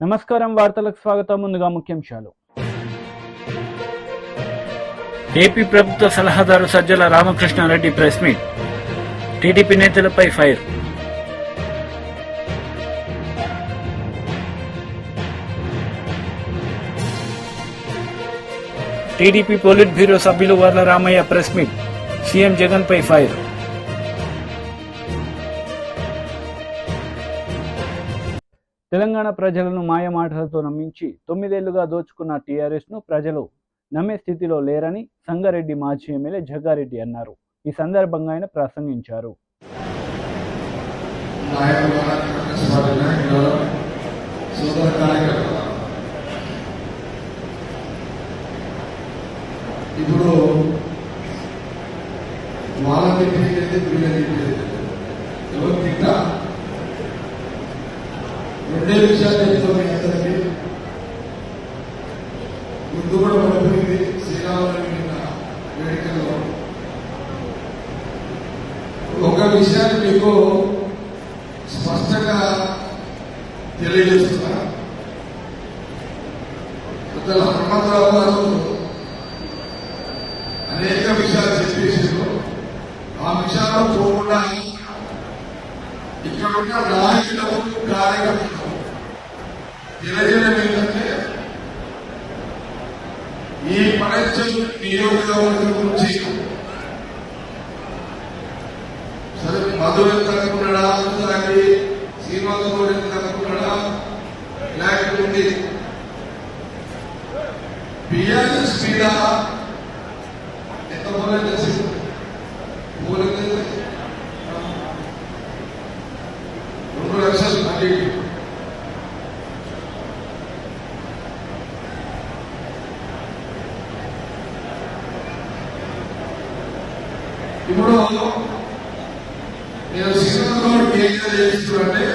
నమస్కారం వార్తలకు స్వాగతం. ముందుగా ముఖ్యాంశాలు. ఏపీ ప్రభుత్వ సలహాదారు Sajjala Ramakrishnareddy press meet. TDP నేతలపై ఫైర్. టీడీపీ పోలిట్ బ్యూరో సభ్యులు Varla Ramaiah press meet. CM Jagan పై ఫైర్. తెలంగాణ ప్రజలను మాయమాటలతో నమ్మించి 9 ఏళ్లుగా దోచుకున్న టీఆర్ఎస్ ను ప్రజలు నమ్మే స్థితిలో లేరని సంగారెడ్డి మాజీ ఎమ్మెల్యే జగ్గారెడ్డి అన్నారు. ఈ సందర్భంగా ఆయన ప్రసంగించారు. ఇప్పుడు వాళ్ళకి ఎవరు తింటా రెండే విషయాలు చెప్తాం. అందరికీ ముందు కూడా పడిపోయింది శ్రీరామనవమి వేడుకల్లో. ఒక విషయాన్ని మీకు స్పష్టంగా తెలియజేస్తున్నా. పెద్దల హనుమంతరావు గారు అనేక విషయాలు చెప్పేసారు. ఆ విషయాల్లో పోకుండా ఇక్కడ ఉన్న నాయకులకు కార్యకర్తలు తెలియజేయడం ఏంటంటే, ఈ పరీక్ష నియోజకవర్గం గురించి సరే మధురు ఎంత అనుకున్నాడా, అలాగే శ్రీనివాసరావు ఎంత అనుకున్నాడా, లేకపోతే బిఆర్ఎస్ మీద ఎంత పోలేదు చేసి పోలేదు 2 లక్షలు మళ్ళీ ఇప్పుడు నేను శ్రీనివాసరావు ఏం చేస్తున్నానంటే,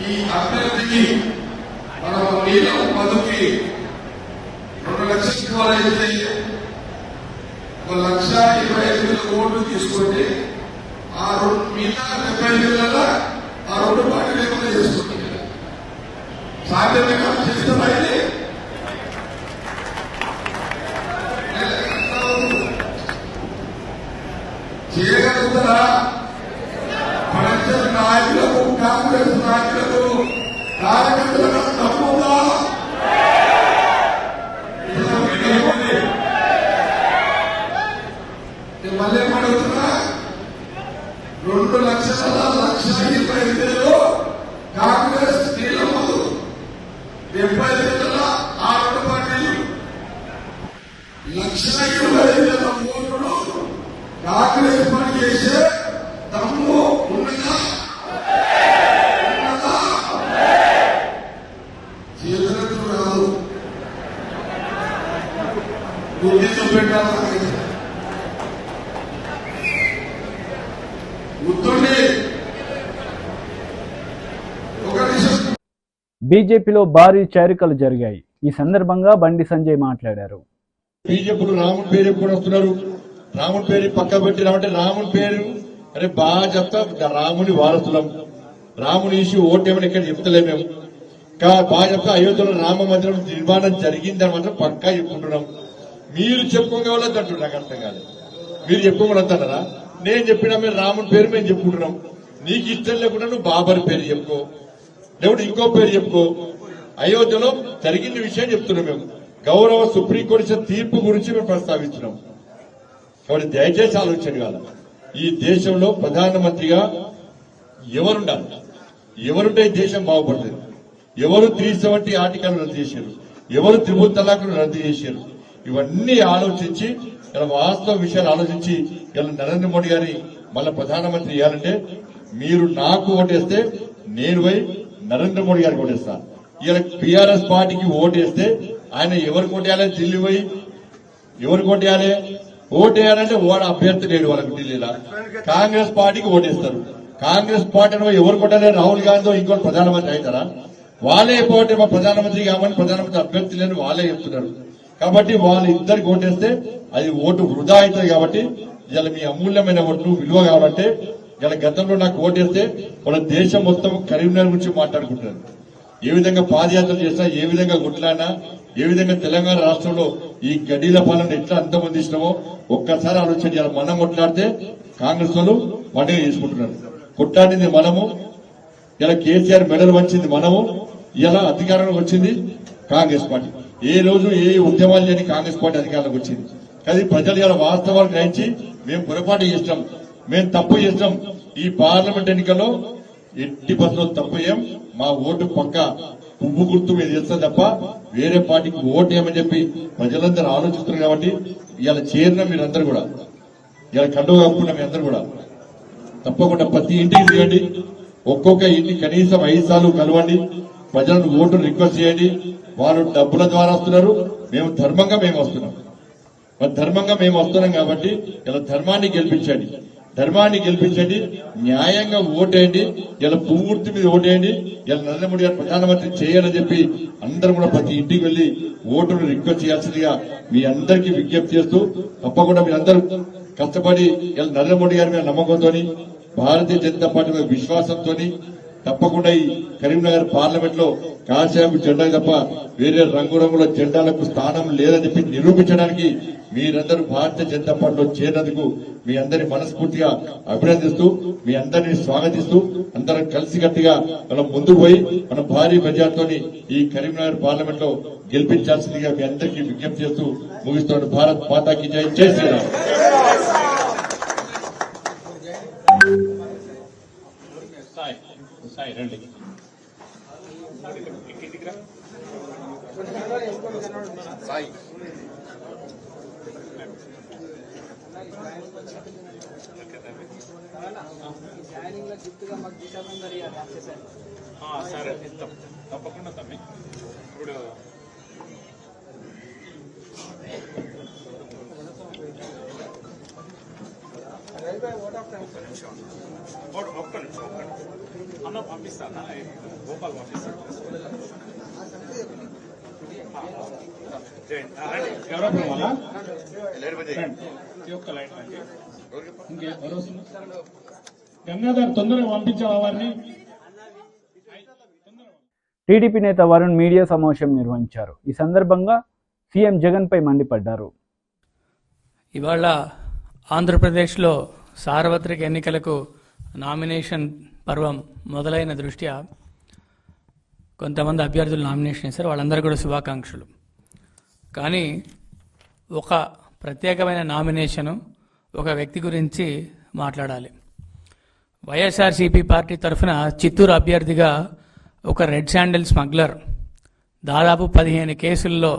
ఈ అభ్యర్థికి మనం నీలం మధుకి 2 లక్షలు ఇవ్వాలైతే 1,25,000 ఓట్లు తీసుకోండి. ఆ మిగతా 75,000 ఆ 2 పార్టీలు ఏమైనా చేసుకుంటుంది. సాధ్యమే కాదు చేస్తామైతే చేయగలుగుతారా? పరీక్షల నాయకులకు, కాంగ్రెస్ నాయకులకు, కార్యకర్తలకు తప్పుగా మళ్ళీ ఏమడుగుతున్నా, 2,1,25,000 కాంగ్రెస్ నీలమ్మలు, 70,000 ఆ 2 పార్టీలు, 1,25,000 ఓట్లు కాంగ్రెస్ పని చేసే తమ్ము ఉన్నదా? చేతులకు రాదు, గుర్తింపు పెట్టాలి. గుర్తుండి ఒక నిమిషం. బీజేపీలో భారీ చేరికలు జరిగాయి. ఈ సందర్భంగా బండి సంజయ్ మాట్లాడారు. బీజేపీలో రాముడి పేరు కూడా వస్తున్నారు. రాముడి పేరు పక్క పెట్టినామంటే రాముడి పేరు అరే బాగా చెప్తా, రాముని వారసులం, రాముని ఇష్యూ ఓటేమని ఇక్కడ చెప్తలే మేము. బాగా చెప్తా అయోధ్యలో రామ మందిరం నిర్మాణం జరిగిందని మాత్రం పక్కా చెప్పుకుంటున్నాం. మీరు చెప్పుకోగలదు అంటున్నారు. నాకు అర్థం కాలేదు. మీరు చెప్పుకోగలుగుతారా? నేను చెప్పినా మీరు రాముని పేరు మేము చెప్పుకుంటున్నాం. నీకు ఇష్టం లేకుండా నువ్వు బాబర్ పేరు చెప్పుకో, లేకపోతే ఇంకో పేరు చెప్పుకో. అయోధ్యలో జరిగిన విషయం చెప్తున్నాం మేము. గౌరవ సుప్రీంకోర్టు ఇచ్చిన తీర్పు గురించి మేము ప్రస్తావిస్తున్నాం. కాబట్టి దయచేసి ఆలోచన కాదు. ఈ దేశంలో ప్రధానమంత్రిగా ఎవరుండాలి, ఎవరుంటే ఈ దేశం బాగుపడుతుంది. ఎవరు 370 ఆర్టికల్ రద్దు చేశారు, ఎవరు త్రిపుల్ తలాక్ను రద్దు చేశారు, ఇవన్నీ ఆలోచించి ఇలా వాస్తవ విషయాలు ఆలోచించి ఇలా నరేంద్ర మోడీ గారిని మళ్ళీ ప్రధానమంత్రి చేయాలంటే మీరు నాకు ఓటేస్తే నేను పోయి నరేంద్ర మోడీ గారికి ఓటేస్తా. ఇలా బీఆర్ఎస్ పార్టీకి ఓటేస్తే ఆయన ఎవరికి ఓటేయాలి? ఢిల్లీ పోయి ఎవరికి ఓటేయాలి? ఓటేయాలంటే ఓడ అభ్యర్థి లేడు వాళ్ళకి ఢిల్లీలో. కాంగ్రెస్ పార్టీకి ఓటేస్తారు. కాంగ్రెస్ పార్టీని ఎవరు కొట్టాలి? రాహుల్ గాంధీ ఇంకోటి ప్రధానమంత్రి అవుతారా? వాళ్ళే పోటీ ప్రధానమంత్రి కావాలని ప్రధానమంత్రి అభ్యర్థి లేని వాళ్ళే చెప్తున్నారు. కాబట్టి వాళ్ళు ఇద్దరికి ఓటేస్తే అది ఓటు వృధా అవుతుంది. కాబట్టి ఇలా మీ అమూల్యమైన ఓట్లు విలువ కావాలంటే ఇలా గతంలో నాకు ఓటేస్తే మన దేశం మొత్తం కరీంనగర్ గురించి మాట్లాడుకుంటున్నారు. ఏ విధంగా పాదయాత్రలు చేసినా, ఏ విధంగా గుట్లాడినా, ఏ విధంగా తెలంగాణ రాష్ట్రంలో ఈ గడ్డీల పాలన ఎట్లా అంతమందిస్తున్నామో ఒక్కసారి ఆలోచన చేయాలి. మనం కొట్లాడితే కాంగ్రెస్ వాళ్ళు పండుగ చేసుకుంటున్నారు. కొట్లాడింది మనము, ఇలా కేసీఆర్ మెడల్ వచ్చింది మనము, ఇలా అధికారంలోకి వచ్చింది కాంగ్రెస్ పార్టీ. ఏ రోజు ఏ ఉద్యమాలు లేని కాంగ్రెస్ పార్టీ అధికారంలోకి వచ్చింది. కానీ ప్రజలు ఇలా వాస్తవాలు గ్రహించి మేము పొరపాటు చేసినాం, మేము తప్పు చేసినాం, ఈ పార్లమెంట్ ఎన్నికల్లో ఎట్టి బస్సులో తప్పు చేయం, మా ఓటు పక్క పువ్వు గుర్తు మీద చేస్తాం తప్ప వేరే పార్టీకి ఓటు ఏమని చెప్పి ప్రజలందరూ ఆలోచిస్తున్నారు. కాబట్టి ఇలా చేరిన మీరందరూ కూడా, ఇలా కండువ కప్పుకున్న మీ అందరూ కూడా తప్పకుండా ప్రతి ఇంటికి చేయండి. ఒక్కొక్క ఇంటి కనీసం 5 సార్లు కలవండి. ప్రజలను ఓటు రిక్వెస్ట్ చేయండి. వాళ్ళు డబ్బుల ద్వారా వస్తున్నారు, మేము ధర్మంగా మేము వస్తున్నాం. మరి ధర్మంగా మేము వస్తున్నాం కాబట్టి ఇలా ధర్మాన్ని గెలిపించండి, ధర్మాన్ని గెలిపించండి, న్యాయంగా ఓటేయండి. ఇలా పువ్వుర్తి మీద ఓటేయండి. ఇలా నరేంద్ర మోడీ గారు ప్రధానమంత్రి చేయాలని చెప్పి అందరూ కూడా ప్రతి ఇంటికి వెళ్లి ఓటును రిక్వెస్ట్ చేయాల్సిందిగా మీ అందరికీ విజ్ఞప్తి చేస్తూ, తప్పకుండా మీరందరూ కష్టపడి ఇలా నరేంద్ర మోడీ గారి మీద నమ్మకంతో, భారతీయ జనతా పార్టీ మీద విశ్వాసంతో తప్పకుండా ఈ కరీంనగర్ పార్లమెంట్ లో కాషాయపు జెండా తప్ప వేరే రంగురంగుల జెండాలకు స్థానం లేదని చెప్పి నిరూపించడానికి మీరందరూ భారతీయ జనతా పార్టీలో చేరినందుకు మీ అందరి మనస్ఫూర్తిగా అభినందిస్తూ, మీ అందరినీ స్వాగతిస్తూ, అందరం కలిసికట్టుగా మనం ముందుకు పోయి మనం భారీ మెజార్టీతోని ఈ కరీంనగర్ పార్లమెంట్ లో గెలిపించాల్సిందిగా మీ అందరికీ విజ్ఞప్తి చేస్తూ ముగిస్తున్నాడు. భారత్ మాతాకి జై. జై శ్రీరామ్. సరే తప్పకుండా తమ్మి. ఇప్పుడు ఒక్క నిమిషం అన్న పంపిస్తానా, గోపాల్ పంపిస్తాను. ఎవరో మళ్ళా ఒక్క లైట్ అండి. ఇంకెవరు వస్తున్నారు? గంగాధర్ తొందరగా పంపించావా వారిని? టీడీపీ నేత వరుణ్ మీడియా సమావేశం నిర్వహించారు. ఈ సందర్భంగా సీఎం జగన్పై మండిపడ్డారు. ఇవాళ ఆంధ్రప్రదేశ్లో సార్వత్రిక ఎన్నికలకు నామినేషన్ పర్వం మొదలైన దృష్ట్యా కొంతమంది అభ్యర్థులు నామినేషన్ చేశారు. వాళ్ళందరూ కూడా శుభాకాంక్షలు. కానీ ఒక ప్రత్యేకమైన నామినేషను ఒక వ్యక్తి గురించి మాట్లాడాలి. వైఎస్ఆర్సీపీ పార్టీ తరఫున చిత్తూరు అభ్యర్థిగా ఒక రెడ్ శాండిల్ స్మగ్లర్, దాదాపు 15 కేసుల్లో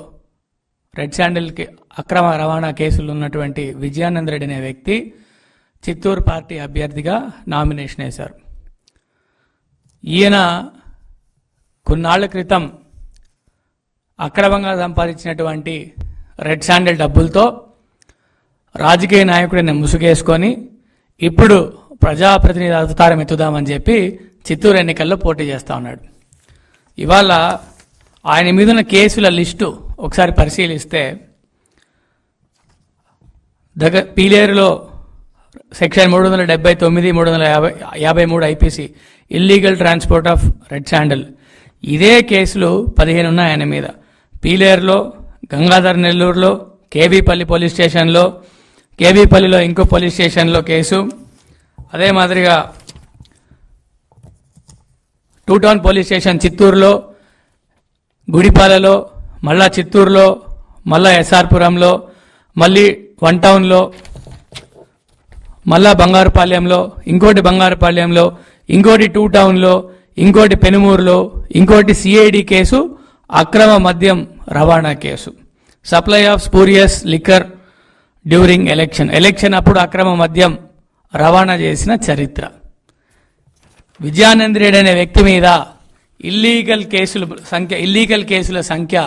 రెడ్ శాండిల్కి అక్రమ రవాణా కేసులు ఉన్నటువంటి విజయానంద రెడ్డి అనే వ్యక్తి చిత్తూరు పార్టీ అభ్యర్థిగా నామినేషన్ వేశారు. ఈయన కొన్నాళ్ల క్రితం అక్రమంగా సంపాదించినటువంటి రెడ్ శాండిల్ డబ్బులతో రాజకీయ నాయకుడిని ముసుగేసుకొని ఇప్పుడు ప్రజాప్రతినిధి అవతారం ఎత్తుదామని చెప్పి చిత్తూరు ఎన్నికల్లో పోటీ చేస్తా ఉన్నాడు. ఇవాళ ఆయన మీదున్న కేసుల లిస్టు ఒకసారి పరిశీలిస్తే పీలేరులో section 379, 353 IPC illegal transport of red sandal, ఇదే కేసులు 15 ఉన్నాయి ఆయన మీద. పీలేరులో, గంగాధర్ నెల్లూరులో, కేబీపల్లి పోలీస్ స్టేషన్లో, కేబీపల్లిలో ఇంకో పోలీస్ స్టేషన్లో కేసు, అదే మాదిరిగా 2 టౌన్ పోలీస్ స్టేషన్ చిత్తూరులో, గుడిపాలలో, మళ్ళా చిత్తూరులో, మళ్ళా ఎస్ఆర్పురంలో, మళ్ళీ 1 టౌన్లో, మళ్ళా బంగారుపాళ్యంలో, ఇంకోటి బంగారుపాళ్యంలో, ఇంకోటి 2 టౌన్లో, ఇంకోటి పెనుమూరులో, ఇంకోటి సిఐడి కేసు అక్రమ మద్యం రవాణా case, supply of spurious liquor during election అప్పుడు అక్రమ మద్యం రవాణా చేసిన చరిత్ర. విజయానంద రెడ్డి అనే వ్యక్తి మీద ఇల్లీగల్ కేసుల సంఖ్య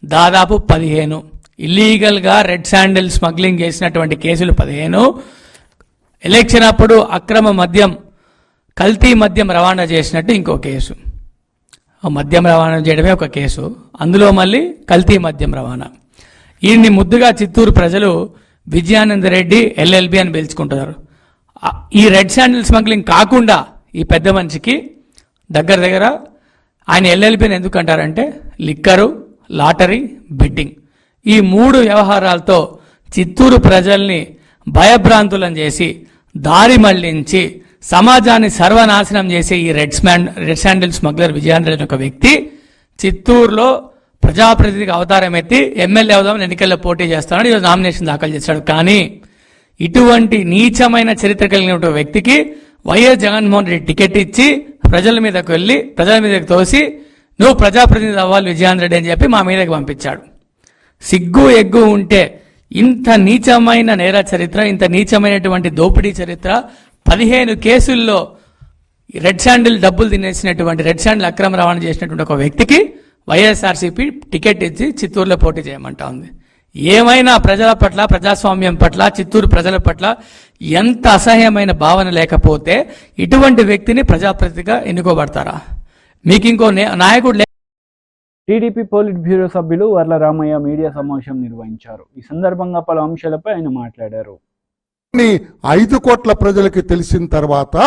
దాదాపు 15. ఇల్లీగల్గా రెడ్ శాండిల్ స్మగ్లింగ్ చేసినటువంటి కేసులు 15. ఎలక్షన్ అప్పుడు అక్రమ మద్యం, కల్తీ మద్యం రవాణా చేసినట్టు ఇంకో కేసు. మద్యం రవాణా చేయడమే ఒక కేసు, అందులో మళ్ళీ కల్తీ మద్యం రవాణా. ఈయన్ని ముద్దుగా చిత్తూరు ప్రజలు విజయానంద రెడ్డి ఎల్ఎల్బి అని పిలుచుకుంటున్నారు. ఈ రెడ్ శాండిల్ స్మగ్లింగ్ కాకుండా ఈ పెద్ద మనిషికి దగ్గర ఆయన ఎల్ఎల్బిని ఎందుకు అంటారంటే లిక్కరు, లాటరీ, బెట్టింగ్ ఈ 3 వ్యవహారాలతో చిత్తూరు ప్రజల్ని భయభ్రాంతులను చేసి దారి మళ్లించి సమాజాన్ని సర్వనాశనం చేసే ఈ రెడ్ శాండిల్ స్మగ్లర్ విజయాంధ్ర అనే ఒక వ్యక్తి చిత్తూరులో ప్రజాప్రతినిధికి అవతారం ఎత్తి ఎమ్మెల్యే అవుదామని ఎన్నికల్లో పోటీ చేస్తానని ఈరోజు నామినేషన్ దాఖలు చేశాడు. కానీ ఇటువంటి నీచమైన చరిత్ర కలిగిన వ్యక్తికి వైఎస్ జగన్మోహన్ రెడ్డి టికెట్ ఇచ్చి ప్రజల మీదకి తోసి నువ్వు ప్రజాప్రతినిధి అవ్వాలి విజయాంధ్ర రెడ్డి అని చెప్పి మా మీదకి పంపించాడు. సిగ్గు ఎగ్గు ఉంటే ఇంత నీచమైన నేర చరిత్ర, ఇంత నీచమైనటువంటి దోపిడీ చరిత్ర, 15 కేసుల్లో రెడ్ శాండిల్ డబ్బులు తినేసినటువంటి రెడ్ శాండిల్ అక్రమ రవాణా చేసినటువంటి ఒక వ్యక్తికి వైఎస్ఆర్సీపీ టికెట్ ఇచ్చి చిత్తూరులో పోటీ చేయమంటా ఉంది. ఏమైనా ప్రజల పట్ల, ప్రజాస్వామ్యం పట్ల, చిత్తూరు ప్రజల పట్ల ఎంత అసహ్యమైన భావన లేకపోతే ఇటువంటి వ్యక్తిని ప్రజాప్రతినిధిగా ఎన్నుకోబడతారా? మీకు ఇంకో నాయకుడు టీడీపీ పోలిట్ బ్యూరో సభ్యులు వర్ల రామయ్య మీడియా సమావేశం నిర్వహించారు. ఈ సందర్భంగా పలు అంశాలపై ఆయన మాట్లాడారు. 5 కోట్ల ప్రజలకి తెలిసిన తర్వాత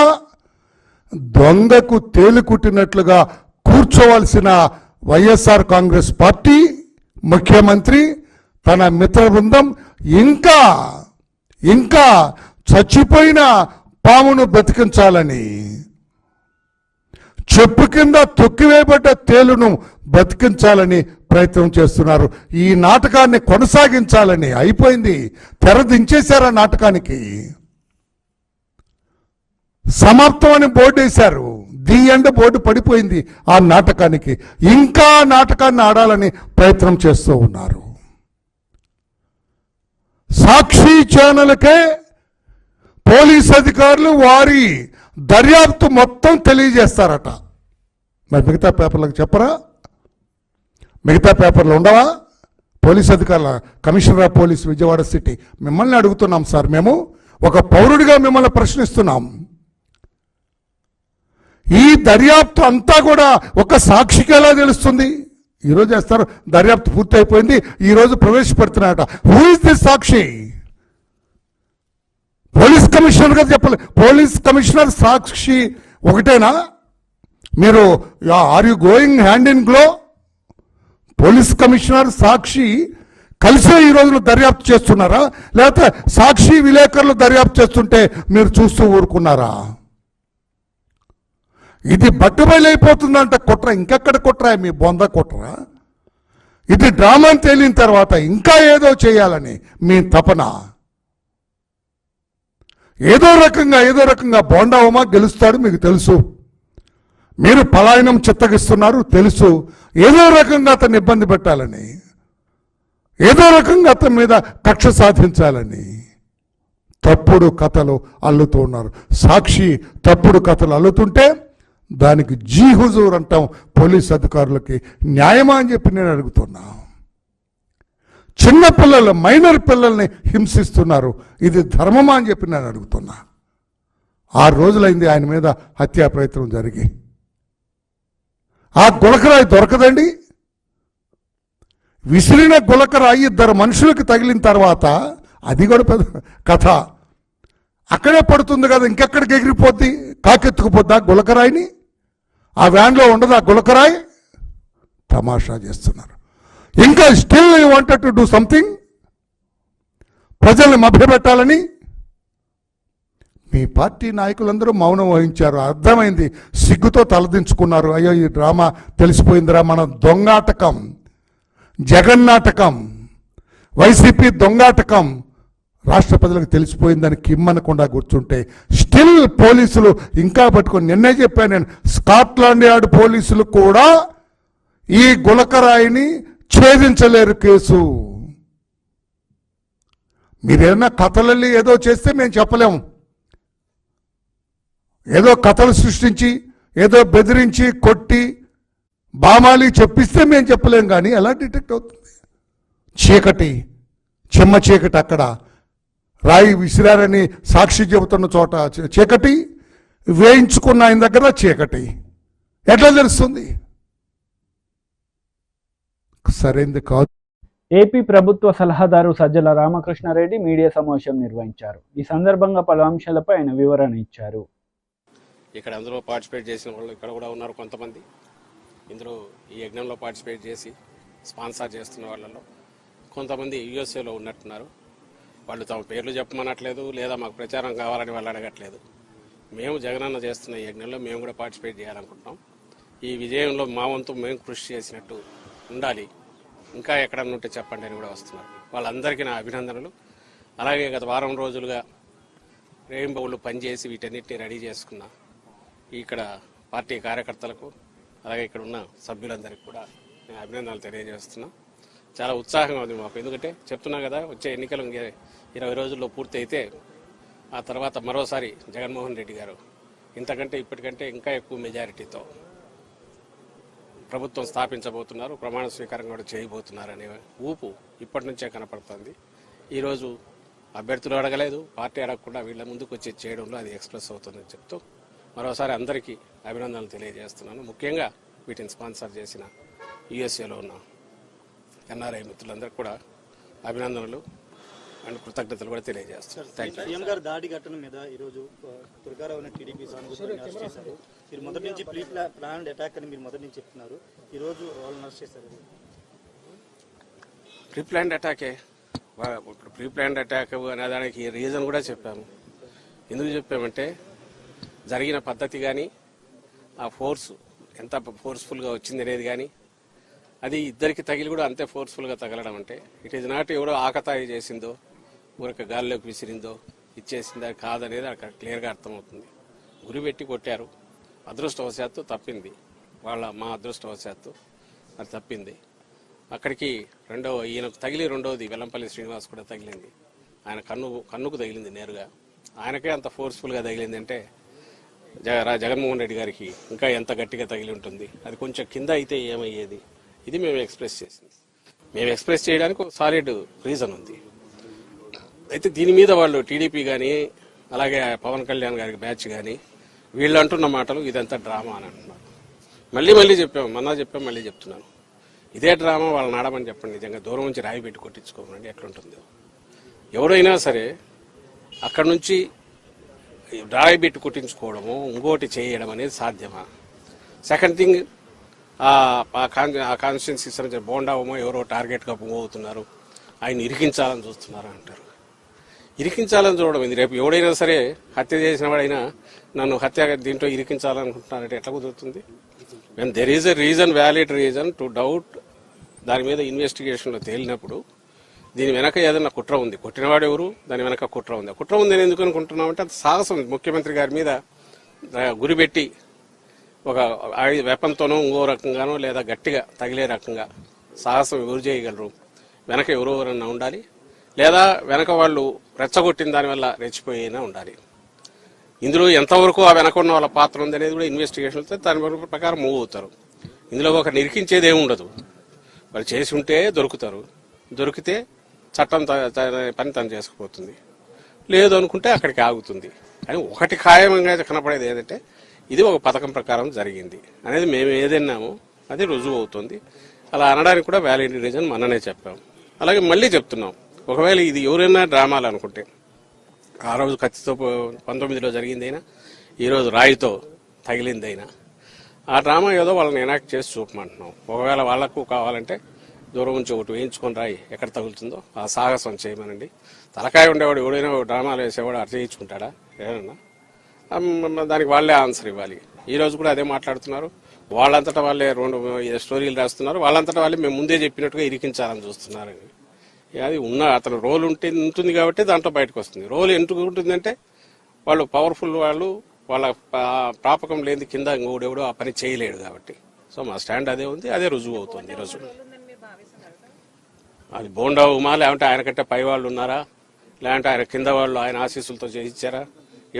దొంగకు తేలికుట్టినట్లుగా కూర్చోవలసిన వైఎస్ఆర్ కాంగ్రెస్ పార్టీ ముఖ్యమంత్రి తన మిత్ర బృందం ఇంకా చచ్చిపోయిన పామును బతికించాలని, చెప్పు కింద తొక్కివేయబడ్డ తేలును బతికించాలని ప్రయత్నం చేస్తున్నారు. ఈ నాటకాన్ని కొనసాగించాలని అయిపోయింది. తెర దించేశారు ఆ నాటకానికి. సమాప్తం అని బోర్డు వేశారు. ది ఎండ్ బోర్డు పడిపోయింది ఆ నాటకానికి. ఇంకా నాటకాన్ని ఆడాలని ప్రయత్నం చేస్తూ ఉన్నారు. సాక్షి ఛానల్కే పోలీస్ అధికారులు వారి దర్యాప్తు మొత్తం తెలియజేస్తారట. మరి మిగతా పేపర్లకు చెప్పరా? మిగతా పేపర్లు ఉండవా? పోలీస్ అధికారుల commissioner of police Vijayawada city మిమ్మల్ని అడుగుతున్నాం సార్. మేము ఒక పౌరుడిగా మిమ్మల్ని ప్రశ్నిస్తున్నాం. ఈ దర్యాప్తు అంతా కూడా ఒక సాక్షికి ఎలా తెలుస్తుంది? ఈరోజు చేస్తారు, దర్యాప్తు పూర్తి అయిపోయింది, ఈరోజు ప్రవేశపెడుతున్నారట. హూ ఇస్ దిస్ సాక్షి? పోలీస్ కమిషనర్ కదా చెప్పాలి. పోలీస్ కమిషనర్ సాక్షి ఒకటేనా? మీరు are you going hand in glove? Police commissioner సాక్షి కలిసే ఈ రోజున దర్యాప్తు చేస్తున్నారా? లేకపోతే సాక్షి విలేకరులు దర్యాప్తు చేస్తుంటే మీరు చూస్తూ ఊరుకున్నారా? ఇది బట్టుబయలైపోతుందంట కుట్ర. ఇంకెక్కడ కుట్ర? మీ బొంద కుట్ర. ఇది డ్రామాని తేలిన తర్వాత ఇంకా ఏదో చేయాలని మీ తపన. ఏదో రకంగా బోండా ఉమా గెలుస్తాడు మీకు తెలుసు. మీరు పలాయనం చిత్తగిస్తున్నారు తెలుసు. ఏదో రకంగా అతన్ని ఇబ్బంది పెట్టాలని, ఏదో రకంగా అతని మీద కక్ష సాధించాలని తప్పుడు కథలు అల్లుతూ ఉన్నారు. సాక్షి తప్పుడు కథలు అల్లుతుంటే దానికి జీ హుజూర్ అంటాం పోలీస్ అధికారులకి. న్యాయమా అని చెప్పి నేను అడుగుతున్నా. చిన్నపిల్లలు, మైనర్ పిల్లల్ని హింసిస్తున్నారు. ఇది ధర్మమా అని చెప్పి నేను అడుగుతున్నా. 6 రోజులైంది ఆయన మీద హత్యా ప్రయత్నం జరిగి. ఆ గులకరాయి దొరకదండి. విసిరిన గులకరాయి 2 మనుషులకు తగిలిన తర్వాత అది కూడా పెద్ద కథ. అక్కడే పడుతుంది కదా, ఇంకెక్కడికి ఎగిరిపోద్ది? కాకెత్తుకుపోద్దా గులకరాయిని? ఆ వ్యాన్లో ఉండదు ఆ గులకరాయి? తమాషా చేస్తున్నారు. ఇంకా still you wanted to do something, ప్రజల్ని మభ్యపెట్టాలని. మీ పార్టీ నాయకులందరూ మౌనం వహించారు. అర్థమైంది, సిగ్గుతో తలదించుకున్నారు. అయ్యో ఈ డ్రామా తెలిసిపోయిందిరా, మన దొంగాటకం, జగన్నాటకం, వైసీపీ దొంగాటకం రాష్ట్ర ప్రజలకు తెలిసిపోయిందని కిమ్మనకుండా కూర్చుంటే స్టిల్ పోలీసులు ఇంకా పట్టుకొని, నిన్నే చెప్పాను నేను, స్కాట్లాండ్ యార్డ్ పోలీసులు కూడా ఈ గులకరాయిని ఛేదించలేరు కేసు. మీరేమన్నా కథలల్లి ఏదో చేస్తే మేము చెప్పలేము. ఏదో కథలు సృష్టించి, ఏదో బెదిరించి, కొట్టి, బామాలి చెప్పిస్తే మేము చెప్పలేం. కానీ ఎలా డిటెక్ట్ అవుతుంది? చీకటి, చెమ్మ చీకటి. అక్కడ రాయి విసిరారని సాక్షి చెబుతున్న చోట చీకటి, వేయించుకున్న ఆయన దగ్గర చీకటి. ఎట్లా తెలుస్తుంది? సరైంది కాదు. ఏపీ ప్రభుత్వ సలహాదారు సజ్జల రామకృష్ణారెడ్డి మీడియా సమావేశం నిర్వహించారు. ఈ సందర్భంగా పలు అంశాలపై ఆయన వివరణ ఇచ్చారు. ఇక్కడ అందులో పార్టిసిపేట్ చేసిన వాళ్ళు ఇక్కడ కూడా ఉన్నారు కొంతమంది. ఇందులో ఈ యజ్ఞంలో పార్టిసిపేట్ చేసి స్పాన్సర్ చేస్తున్న వాళ్ళలో కొంతమంది యూఎస్ఏలో ఉన్నట్టున్నారు. వాళ్ళు తమ పేర్లు చెప్పమనట్లేదు, లేదా మాకు ప్రచారం కావాలని వాళ్ళు అడగట్లేదు. మేము జగనన్న చేస్తున్న ఈ యజ్ఞంలో మేము కూడా పార్టిసిపేట్ చేయాలనుకుంటున్నాం. ఈ విజయంలో మా వంతు మేము కృషి చేసినట్టు ఉండాలి, ఇంకా ఎక్కడన్నా ఉంటే చెప్పండి అని కూడా వస్తున్నారు. వాళ్ళందరికీ నా అభినందనలు. అలాగే గత వారం రోజులుగా రెయిన్బోలు పనిచేసి వీటన్నిటిని రెడీ చేసుకున్న ఇక్కడ పార్టీ కార్యకర్తలకు, అలాగే ఇక్కడ ఉన్న సభ్యులందరికీ కూడా నేను అభినందనలు తెలియజేస్తున్నా. చాలా ఉత్సాహంగా ఉంది మాకు, ఎందుకంటే చెప్తున్నా కదా, వచ్చే ఎన్నికలు 20 రోజుల్లో పూర్తి అయితే ఆ తర్వాత మరోసారి జగన్మోహన్ రెడ్డి గారు ఇంతకంటే ఇప్పటికంటే ఇంకా ఎక్కువ మెజారిటీతో ప్రభుత్వం స్థాపించబోతున్నారు, ప్రమాణ స్వీకారం కూడా చేయబోతున్నారు అనే ఊపు ఇప్పటి నుంచే కనపడుతుంది. ఈరోజు అభ్యర్థులు అడగలేదు, పార్టీ అడగకుండా వీళ్ళ ముందుకు వచ్చి చేయడంలో అది ఎక్స్ప్రెస్ అవుతుందని చెప్తూ మరోసారి అందరికీ అభినందనలు తెలియజేస్తున్నాను. ముఖ్యంగా వీటిని స్పాన్సర్ చేసిన యుఎస్ఏలో ఉన్న ఎన్ఆర్ఐ మిత్రులందరికీ కూడా అభినందనలు అండ్ కృతజ్ఞతలు కూడా తెలియజేస్తున్నారు. Thank you. సీఎం గారు దాడి ఘటన మీద ఈరోజు తుర్కారావు అనే టీడీపీ సానుభూతిని అరెస్ట్ చేశారు. మీరు మొదటి నుంచి ప్లాన్డ్ అటాక్ అని మీరు మొదటి నుంచి చెప్తున్నారు, ఈరోజు వాళ్ళని అరెస్ట్ చేశారు. ప్రీ ప్లాన్డ్ అటాకే. ఇప్పుడు ప్రీ ప్లాన్డ్ అటాక్ అనే దానికి రీజన్ కూడా చెప్పాము. ఎందుకు చెప్పామంటే జరిగిన పద్ధతి కానీ ఆ ఫోర్స్ ఎంత ఫోర్స్ఫుల్గా వచ్చింది అనేది కానీ అది ఇద్దరికి తగిలి కూడా అంతే ఫోర్స్ఫుల్గా తగలడం అంటే ఇట్ ఈజ్ నాట్ ఎవరో ఆకతాయి చేసిందో ఊరిక గాల్లోకి విసిరిందో ఇచ్చేసిందా కాదనేది అక్కడ క్లియర్గా అర్థమవుతుంది. గురి పెట్టి కొట్టారు, అదృష్టవశాత్తు తప్పింది, మా అదృష్టవశాత్తు అది తప్పింది. అక్కడికి ఈయనకు తగిలి రెండవది వెల్లంపల్లి శ్రీనివాస్ కూడా తగిలింది, ఆయన కన్నుకు తగిలింది నేరుగా. ఆయనకే అంత ఫోర్స్ఫుల్గా తగిలింది అంటే జగన్మోహన్ రెడ్డి గారికి ఇంకా ఎంత గట్టిగా తగిలి ఉంటుంది. అది కొంచెం కింద అయితే ఏమయ్యేది, ఇది మేము ఎక్స్ప్రెస్ చేసింది. మేము ఎక్స్ప్రెస్ చేయడానికి ఒక సాలిడ్ రీజన్ ఉంది. అయితే దీని మీద వాళ్ళు టీడీపీ కానీ అలాగే పవన్ కళ్యాణ్ గారికి బ్యాచ్ కానీ వీళ్ళు అంటున్న మాటలు ఇదంతా డ్రామా అని అంటున్నారు. మళ్ళీ చెప్పాము, మళ్ళీ చెప్తున్నాను, ఇదే డ్రామా వాళ్ళని ఆడమని చెప్పండి. నిజంగా దూరం నుంచి రాయి పెట్టి కొట్టించుకోమండి ఎట్లుంటుందో. ఎవరైనా సరే అక్కడ నుంచి రాయి పెట్టి కొట్టించుకోవడము ఇంకోటి చేయడం అనేది సాధ్యమా? సెకండ్ థింగ్, ఆ కాన్స్టిట్యున్సీస్ బోండావమో ఎవరో టార్గెట్గా మూవ్ అవుతున్నారు, ఆయన ఇరికించాలని చూస్తున్నారు అంటారు. ఇరికించాలని చూడడం ఇది. రేపు ఎవడైనా సరే హత్య చేసిన వాడైనా నన్ను దీంట్లో ఇరికించాలనుకుంటున్నారంటే ఎట్లా కుదురుతుంది? When there is a reason, valid reason to doubt, దాని మీద ఇన్వెస్టిగేషన్లో తేలినప్పుడు దీని వెనక ఏదైనా కుట్ర ఉంది, కొట్టినవాడు ఎవరు, దాని వెనక కుట్ర ఉంది. ఆ కుట్ర ఉందని ఎందుకు అనుకుంటున్నామంటే అది సాహసం. ముఖ్యమంత్రి గారి మీద గురిపెట్టి ఒక వెపన్తోనో ఇంకో రకంగానో లేదా గట్టిగా తగిలే రకంగా సాహసం ఎవరు చేయగలరు? వెనక ఎవరెవరన్నా ఉండాలి, లేదా వెనక వాళ్ళు రెచ్చగొట్టిన దానివల్ల రెచ్చిపోయినా ఉండాలి. ఇందులో ఎంతవరకు ఆ వెనక ఉన్న వాళ్ళ పాత్ర ఉంది అనేది కూడా ఇన్వెస్టిగేషన్తో దాని ప్రకారం మూవ్ అవుతారు. ఇందులో ఒక నిరికించేది ఏముండదు. వాళ్ళు చేసి ఉంటే దొరుకుతారు, దొరికితే చట్టం పని తను చేసుకుపోతుంది, లేదు అనుకుంటే అక్కడికి ఆగుతుంది. కానీ ఒకటి ఖాయంగా కనపడేది ఏదంటే ఇది ఒక పథకం ప్రకారం జరిగింది అనేది మేము ఏదన్నామో అది రుజువు అవుతుంది. అలా అనడానికి కూడా వ్యాలిడ్ రీజన్ మననే చెప్పాం. అలాగే మళ్ళీ చెప్తున్నాం, ఒకవేళ ఇది ఎవరైనా డ్రామాలు అనుకుంటే ఆ రోజు కత్తితో 19లో జరిగిందైనా ఈరోజు రాయితో తగిలిందైనా ఆ డ్రామా ఏదో వాళ్ళని ఎనాక్ట్ చేసి చూపమంటున్నాం. ఒకవేళ వాళ్లకు కావాలంటే దూరం నుంచి ఒకటి వేయించుకొని రాయి ఎక్కడ తగులుతుందో ఆ సాహసం చేయమనండి. తలకాయ ఉండేవాడు ఎవడైనా డ్రామాలు వేసేవాడు అర్థం చేయించుకుంటాడా? ఏమన్నా దానికి వాళ్లే ఆన్సర్ ఇవ్వాలి. ఈ రోజు కూడా అదే మాట్లాడుతున్నారు. వాళ్ళంతటా వాళ్ళే 2 స్టోరీలు రాస్తున్నారు. వాళ్ళంతటా వాళ్ళే మేము ముందే చెప్పినట్టుగా ఇరికించాలని చూస్తున్నారని. అది అతను రోల్ ఉంటుంది కాబట్టి దాంట్లో బయటకు వస్తుంది. రోల్ ఎందుకు ఉంటుందంటే వాళ్ళు పవర్ఫుల్, వాళ్ళ ప్రాపకం లేని కింద ఇంకోడెవడో ఆ పని చేయలేడు కాబట్టి. సో మా స్టాండ్ అదే ఉంది, అదే రుజువు అవుతుంది ఈరోజు. అది బోండా ఉమా, లేదంటే ఆయన కంటే పై వాళ్ళు ఉన్నారా, లేదంటే ఆయన కింద వాళ్ళు ఆయన ఆశీస్సులతో చేయించారా,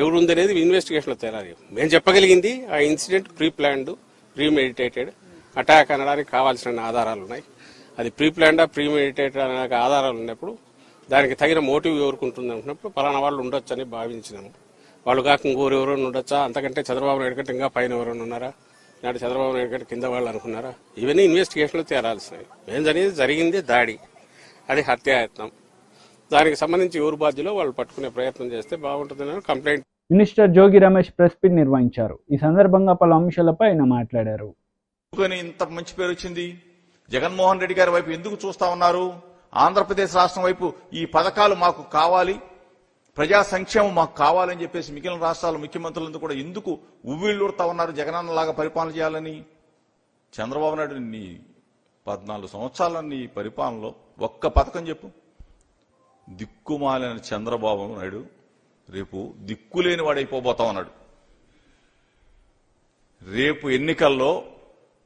ఎవరు ఉందనేది ఇన్వెస్టిగేషన్లో తేలాలి. మేము చెప్పగలిగింది ఆ incident pre planned, pre meditated attack అనడానికి కావాల్సిన ఆధారాలు ఉన్నాయి. అది ప్రీ ప్లాన్డా ప్రీ మెడిటేటెడ్ అనే ఆధారాలు ఉన్నప్పుడు దానికి తగిన మోటివ్ ఎవరుకుంటుంది అనుకున్నప్పుడు పలానా వాళ్ళు ఉండొచ్చు అని భావించినాము. వాళ్ళు కాక ఇంకోరెవరో ఉండొచ్చా, అంతకంటే చంద్రబాబు నాయుడు కంటే ఇంకా పైన ఎవరైనా ఉన్నారా, లేదంటే చంద్రబాబు నాయుడు కంటే కింద వాళ్ళు అనుకున్నారా, ఇవన్నీ ఇన్వెస్టిగేషన్లో తేరాల్సినవి. మేము జరిగింది దాడి, అది హత్యాయత్నం. దానికి సంబంధించి ఎవరు బాధ్యులో వాళ్ళు పట్టుకునే ప్రయత్నం చేస్తే బాగుంటుందని complaint. Minister Jogi Ramesh press meet నిర్వహించారు. ఈ సందర్భంగా పలు అంశాలపై ఆయన మాట్లాడారు. ఇంత మంచి పేరు వచ్చింది? జగన్మోహన్ రెడ్డి గారి వైపు ఎందుకు చూస్తా ఉన్నారు? ఆంధ్రప్రదేశ్ రాష్ట్రం వైపు ఈ పథకాలు మాకు కావాలి, ప్రజా సంక్షేమం మాకు కావాలని చెప్పేసి మిగిలిన రాష్ట్రాల ముఖ్యమంత్రులందరూ కూడా ఎందుకు ఉవ్విళ్ళూరుతా ఉన్నారు జగనన్నలాగా పరిపాలన చేయాలని? చంద్రబాబు నాయుడు నీ 14 సంవత్సరాల నీ పరిపాలనలో ఒక్క పథకం చెప్పు. దిక్కుమాలిన చంద్రబాబు నాయుడు రేపు దిక్కులేని వాడైపోబోతా ఉన్నాడు. రేపు ఎన్నికల్లో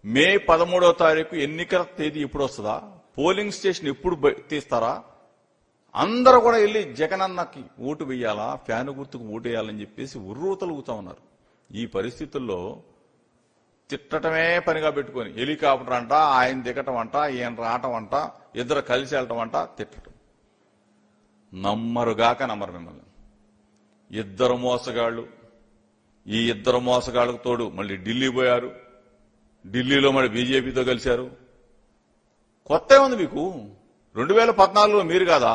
మే 13వ తారీఖు ఎన్నికల తేదీ ఎప్పుడు వస్తుందా? పోలింగ్ స్టేషన్ ఎప్పుడు తీస్తారా? అందరూ కూడా వెళ్ళి జగనన్నకి ఓటు వేయాలా, ఫ్యాను గుర్తుకు ఓటు వేయాలని చెప్పేసి ఉర్రూతలుగుతా ఉన్నారు. ఈ పరిస్థితుల్లో తిట్టటమే పనిగా పెట్టుకొని హెలికాప్టర్ అంట, ఆయన దిగటం అంట, ఈయన రావటం అంట, ఇద్దరు కలిసి వెళ్ళటం అంట, తిట్టడం. నమ్మరుగాక నమ్మరు మిమ్మల్ని. ఇద్దరు మోసగాళ్లు. ఈ ఇద్దరు మోసగాళ్లకు తోడు మళ్ళీ ఢిల్లీ పోయారు. ఢిల్లీలో మళ్ళీ బీజేపీతో కలిశారు. కొత్త ఉంది మీకు. 2014లో మీరు కాదా?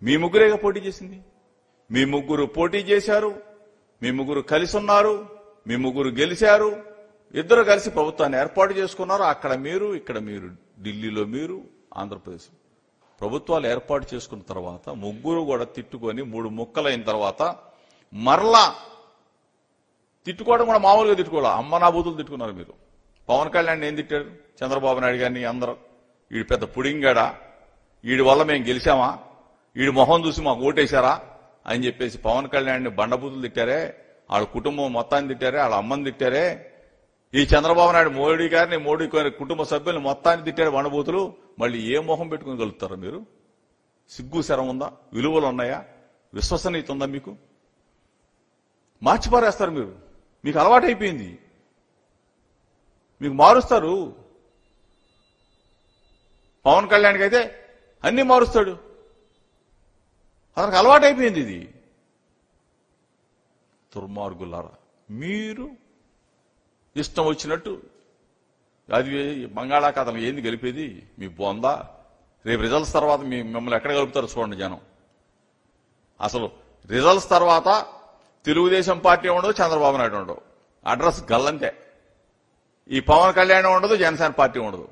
మీ ముగ్గురేగా పోటీ చేసింది. మీ ముగ్గురు పోటీ చేశారు, మీ ముగ్గురు కలిసి ఉన్నారు, మీ ముగ్గురు గెలిచారు, ఇద్దరు కలిసి ప్రభుత్వాన్ని ఏర్పాటు చేసుకున్నారు. అక్కడ మీరు, ఇక్కడ మీరు, ఢిల్లీలో మీరు, ఆంధ్రప్రదేశ్ ప్రభుత్వాలు ఏర్పాటు చేసుకున్న తర్వాత ముగ్గురు కూడా తిట్టుకొని 3 ముక్కలైన తర్వాత మరలా తిట్టుకోవడం కూడా మామూలుగా తిట్టుకోవాలి, అమ్మ నా బూతులు తిట్టుకున్నారు మీరు. పవన్ కళ్యాణ్ ఏం తిట్టారు? చంద్రబాబు నాయుడు గారిని అందరూ ఈడు పెద్ద పుడింగాడా, ఈడి వల్ల మేము గెలిచామా, ఈడు మొహం చూసి మాకు ఓటేశారా అని చెప్పేసి పవన్ కళ్యాణ్ని బండబూతులు తిట్టారే, వాళ్ళ కుటుంబం మొత్తాన్ని తిట్టారే, వాళ్ళ అమ్మని తిట్టారే. ఈ చంద్రబాబు నాయుడు మోడీ గారిని, మోడీ కుటుంబ సభ్యులను మొత్తాన్ని తిట్టారు బండబూతులు. మళ్ళీ ఏ మొహం పెట్టుకుని కలుగుతారు మీరు? సిగ్గు శరం ఉందా? విలువలు ఉన్నాయా? విశ్వసనీయత ఉందా మీకు? మార్చిపారేస్తారు మీరు. మీకు అలవాటైపోయింది. మీకు మారుస్తారు. పవన్ కళ్యాణ్కి అయితే అన్ని మారుస్తాడు. అతనికి అలవాటైపోయింది ఇది. దుర్మార్గులారా, మీరు ఇష్టం వచ్చినట్టు అది బంగాళాఖాతం ఏంది గెలిపేది? మీ బొందా. రేపు రిజల్ట్స్ తర్వాత మిమ్మల్ని ఎక్కడ గెలుపుతారు చూడండి జనం. అసలు రిజల్ట్స్ తర్వాత తెలుగుదేశం పార్టీ ఉండదు, చంద్రబాబు నాయుడు ఉండదు, అడ్రస్ గల్లంతే. ఈ పవన్ కళ్యాణ్ ఉండదు, జనసేన పార్టీ ఉండదు.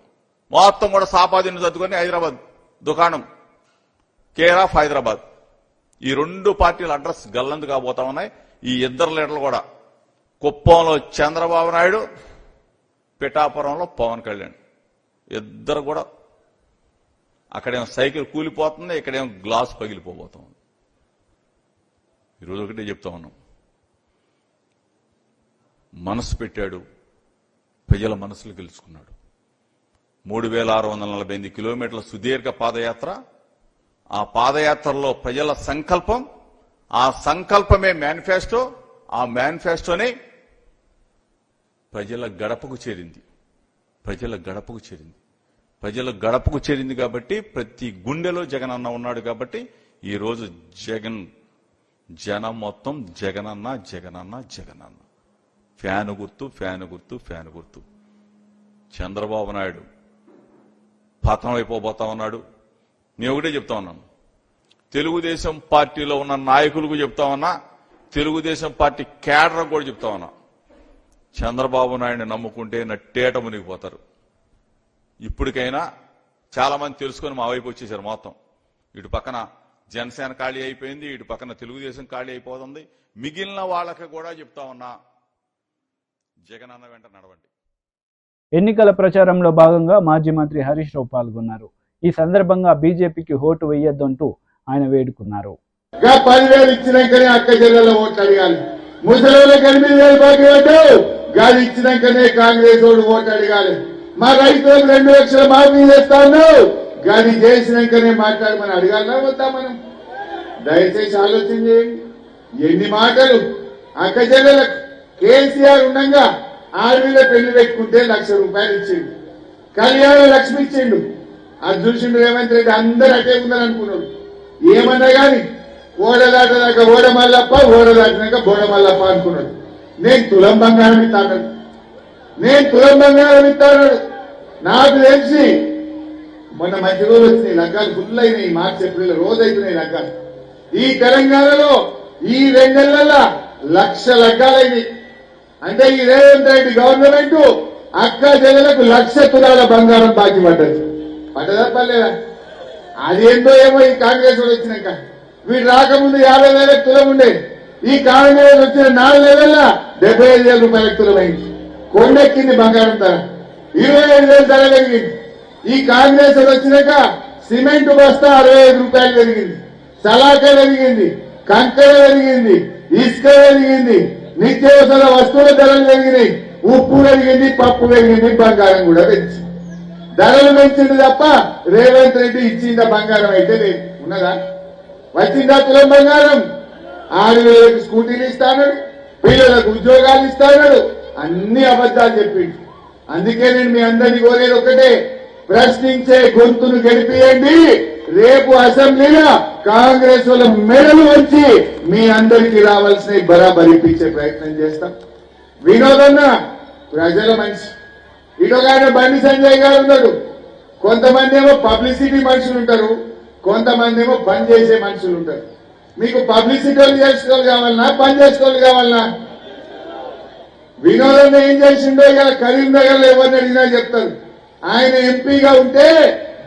మొత్తం కూడా సాపాదిని చదువుకొని హైదరాబాద్ దుకాణం, కేర్ ఆఫ్ హైదరాబాద్. ఈ 2 పార్టీల అడ్రస్ గల్లందు కాబోతా ఉన్నాయి. ఈ ఇద్దరు లీడర్లు కూడా, కుప్పంలో చంద్రబాబు నాయుడు, పిఠాపురంలో పవన్ కళ్యాణ్, ఇద్దరు కూడా అక్కడేమో సైకిల్ కూలిపోతుంది, ఇక్కడేమో గ్లాస్ పగిలిపోబోతుంది. ఈరోజు ఒకటే చెప్తా ఉన్నాం, మనసు పెట్టాడు, ప్రజల మనసులు గెలుచుకున్నాడు. 3648 కిలోమీటర్ల సుదీర్ఘ పాదయాత్ర. ఆ పాదయాత్రలో ప్రజల సంకల్పం, ఆ సంకల్పమే మేనిఫెస్టో, ఆ మేనిఫెస్టోనే ప్రజల గడపకు చేరింది. ప్రజల గడపకు చేరింది. ప్రజల గడపకు చేరింది కాబట్టి ప్రతి గుండెలో జగన్ అన్న ఉన్నాడు కాబట్టి ఈరోజు జనం మొత్తం జగనన్న జగనన్న జగనన్న. ఫ్యాను గుర్తు, ఫ్యాను గుర్తు, ఫ్యాను గుర్తు. చంద్రబాబు నాయుడు పతనం అయిపోబోతా ఉన్నాడు. నేను ఒకటే చెప్తా ఉన్నాను, తెలుగుదేశం పార్టీలో ఉన్న నాయకులకు చెప్తా ఉన్నా, తెలుగుదేశం పార్టీ కేడర్ కూడా చెప్తా ఉన్నా, చంద్రబాబు నాయుడిని నమ్ముకుంటే నట్టేట మునిగిపోతారు. ఇప్పటికైనా చాలా మంది తెలుసుకొని మా వైపు వచ్చేసారు. మొత్తం ఇటు పక్కన జనసేన ఖాళీ అయిపోయింది, ఇటు పక్కన తెలుగుదేశం ఖాళీ అయిపోతుంది. మిగిలిన వాళ్ళకి కూడా చెప్తా ఉన్నా, జగన్ అన్న వెంట నడవండి. ఎన్నికల ప్రచారంలో భాగంగా మాజీ మంత్రి హరీష్ రావు పాల్గొన్నారు. ఈ సందర్భంగా బీజేపీకి ఓటు వేయొద్దంటూ ఆయన వేడుకున్నారు. 10,000 ఇచ్చినాకనే అక్క జిల్లాలో ఓట్లు అడగాలి. ముసలిళ్ళకి 8,000 బాకీ పెట్టావు, గాలి ఇచ్చినాకనే కాంగ్రెస్ ఓటు ఓటు అడగాలి. మా రైతులకు 2 లక్షల మాఫీ చేస్తా ఉన్నావు, గాలి చేసినాకనే మాట్లాడమని అడగాలన్నా వద్దా? మనం దయచేసి ఆలోచన చేయండి. ఎన్ని మాటలు. అక్క జిల్లాలకు కేసీఆర్ ఉండగా ఆడవిల పెళ్లి పెట్టుకుంటే ₹1,00,000 ఇచ్చిండు, కళ్యాణ లక్ష్మి ఇచ్చిండు. అది చూసిండు రేవంత్ రెడ్డి. అందరూ అటే ఉందని అనుకున్నాడు. ఏమన్నా గాని ఓడదాటదాకా ఓడమల్లప్ప, ఓడదాటినాక బోడమల్లప్ప అనుకున్నాడు. నేను తులం బంగారం ఇస్తాను, నేను తులం బంగారం ఇస్తాను. నాకు తెలిసి మొన్న మంచి రోజు వచ్చినాయి లగ్గాలు, ఫుల్ అయినాయి. మార్చి ఏప్రిల్ రోజు అవుతున్నాయి లగ్గాలు. ఈ తెలంగాణలో ఈ 2 నెలల 1,00,000 లగ్గాలైంది. అంటే ఈ రేవంత్ రెడ్డి గవర్నమెంట్ అక్క చెల్లెలకు 1,00,000 తులాల బంగారం బాకీ పడ్డది. పడ్డదా పర్లేదా? అదేందో ఏమో ఈ కాంగ్రెస్ వాళ్ళు వచ్చినాక. వీడు రాకముందు 50,000 తులం ఉండే. ఈ కాంగ్రెస్ వచ్చిన 4 నెలల్లో 75,000 రూపాయలకు తులమైంది. కొండెక్కింది బంగారం ధర. 25,000 ధర పెరిగింది. ఈ కాంగ్రెస్ వచ్చినాక సిమెంట్ బస్తా 65 రూపాయలు పెరిగింది. సలాక పెరిగింది, కంకర పెరిగింది, ఇసుక పెరిగింది, నిత్యావసర వస్తువుల ధరలు పెరిగినాయి, ఉప్పు పెరిగింది, పప్పు పెరిగింది, బంగారం కూడా పెంచింది. ధరలు పెంచింది తప్ప రేవంత్ రెడ్డి ఇచ్చిందా బంగారం అయితే లేదు. ఉన్నదా? వచ్చిందా తులం బంగారం? 6,000 స్కూటీలు ఇస్తాడు, పిల్లలకు ఉద్యోగాలు ఇస్తాడు, అన్ని అబద్దాలు చెప్పిండు. అందుకే నేను మీ అందరినీ కోరేది ఒకటే, ప్రశ్నించే గొంతును గెలిపియండి. రేపు అసెంబ్లీలో కాంగ్రెస్ వాళ్ళ మెడలు వచ్చి మీ అందరికీ రావాల్సిన బరాబర్ ఇప్పించే ప్రయత్నం చేస్తాం. వినోదన్న ప్రజల మనిషి. ఇటొక బండి సంజయ్ గారు ఉన్నాడు. కొంతమంది ఏమో పబ్లిసిటీ మనుషులు ఉంటారు, కొంతమంది ఏమో పని చేసే మనుషులు ఉంటారు. మీకు పబ్లిసిటీ చేసుకోవాలి కావాలన్నా, పని చేసుకోవాలి కావాలన్నా? వినోదన్న ఏం చేసిండో ఇలా కరీంనగర్ లో ఎవరిని అడిగినా చెప్తారు. ఆయన ఎంపీగా ఉంటే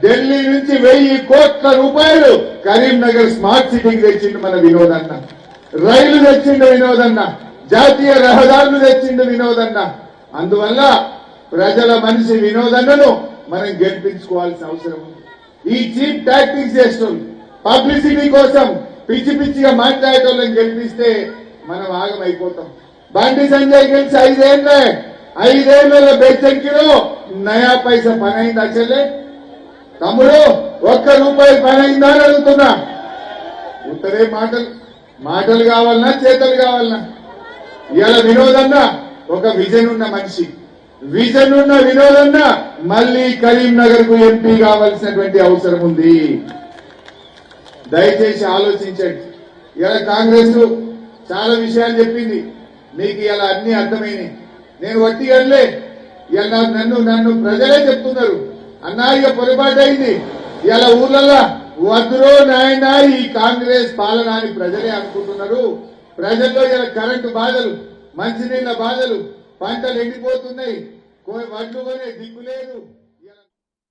ఢిల్లీ నుంచి 1,000 కోట్ల రూపాయలు కరీంనగర్ స్మార్ట్ సిటీకి తెచ్చిండు మన వినోదన్న. రైలు తెచ్చిండు వినోదన్న, జాతీయ రహదారులు తెచ్చిండు వినోదన్న. అందువల్ల ప్రజల మనిషి వినోదన్నను మనం గెలిపించుకోవాల్సిన అవసరం ఉంది. ఈ చీప్ టాక్టిక్స్ చేస్తుంది పబ్లిసిటీ కోసం పిచ్చి పిచ్చిగా మాట్లాడేటోళ్ళని గెలిపిస్తే మనం ఆగమైపోతాం. బండి సంజయ్ గెలిచి 5 ఏళ్ల బెచ్చంకిలో నయా పైసా పని అయిందా చెల్లె? తమ్ముడు, 1 రూపాయి పని అయిందా అని అడుగుతున్నా. ఉత్తరే మాటలు కావాలన్నా, చేతలు కావాలన్నా? ఇవాళ వినోదన్న ఒక విజన్ ఉన్న మనిషి. విజన్ ఉన్న వినోదన్న మళ్లీ కరీంనగర్ కు ఎంపీ కావాల్సినటువంటి అవసరం ఉంది. దయచేసి ఆలోచించండి. ఇవాళ కాంగ్రెస్ చాలా విషయాలు చెప్పింది, మీకు ఇలా అన్ని అర్థమైనాయి. నేను వట్టి అనలే. ఇలా నన్ను ప్రజలే చెప్తున్నారు, అన్నా ఇక పొరపాటు అయింది, ఇలా ఊర్లలో వద్దురో నాయన ఈ కాంగ్రెస్ పాలన అని ప్రజలే అనుకుంటున్నారు. ప్రజల్లో ఇలా కరెంటు బాధలు, మంచినీళ్ల బాధలు, పంటలు ఎండిపోతున్నాయి, వడ్లు కొనే దిక్కు లేదు.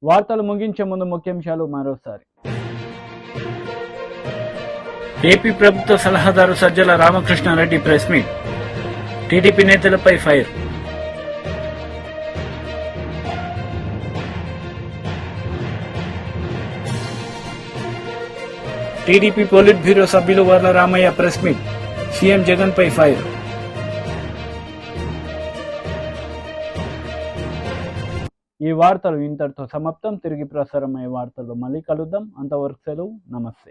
వార్తలు ముగించే ముందు ముఖ్యాంశాలు మరోసారి. ఏపీ ప్రభుత్వ సలహాదారు Sajjala Ramakrishnareddy press meet. TDP నేతలపై ఫైర్. టీడీపీ పోలిట్ బ్యూరో సభ్యులు Varla Ramaiah press meet. CM Jagan పై ఫైర్. ఈ వార్తలు ఇంతటితో సమాప్తం. తిరిగి ప్రసారమయ్యే వార్తల్లో మళ్ళీ కలుద్దాం. అంతవరకు సెలవు. నమస్తే.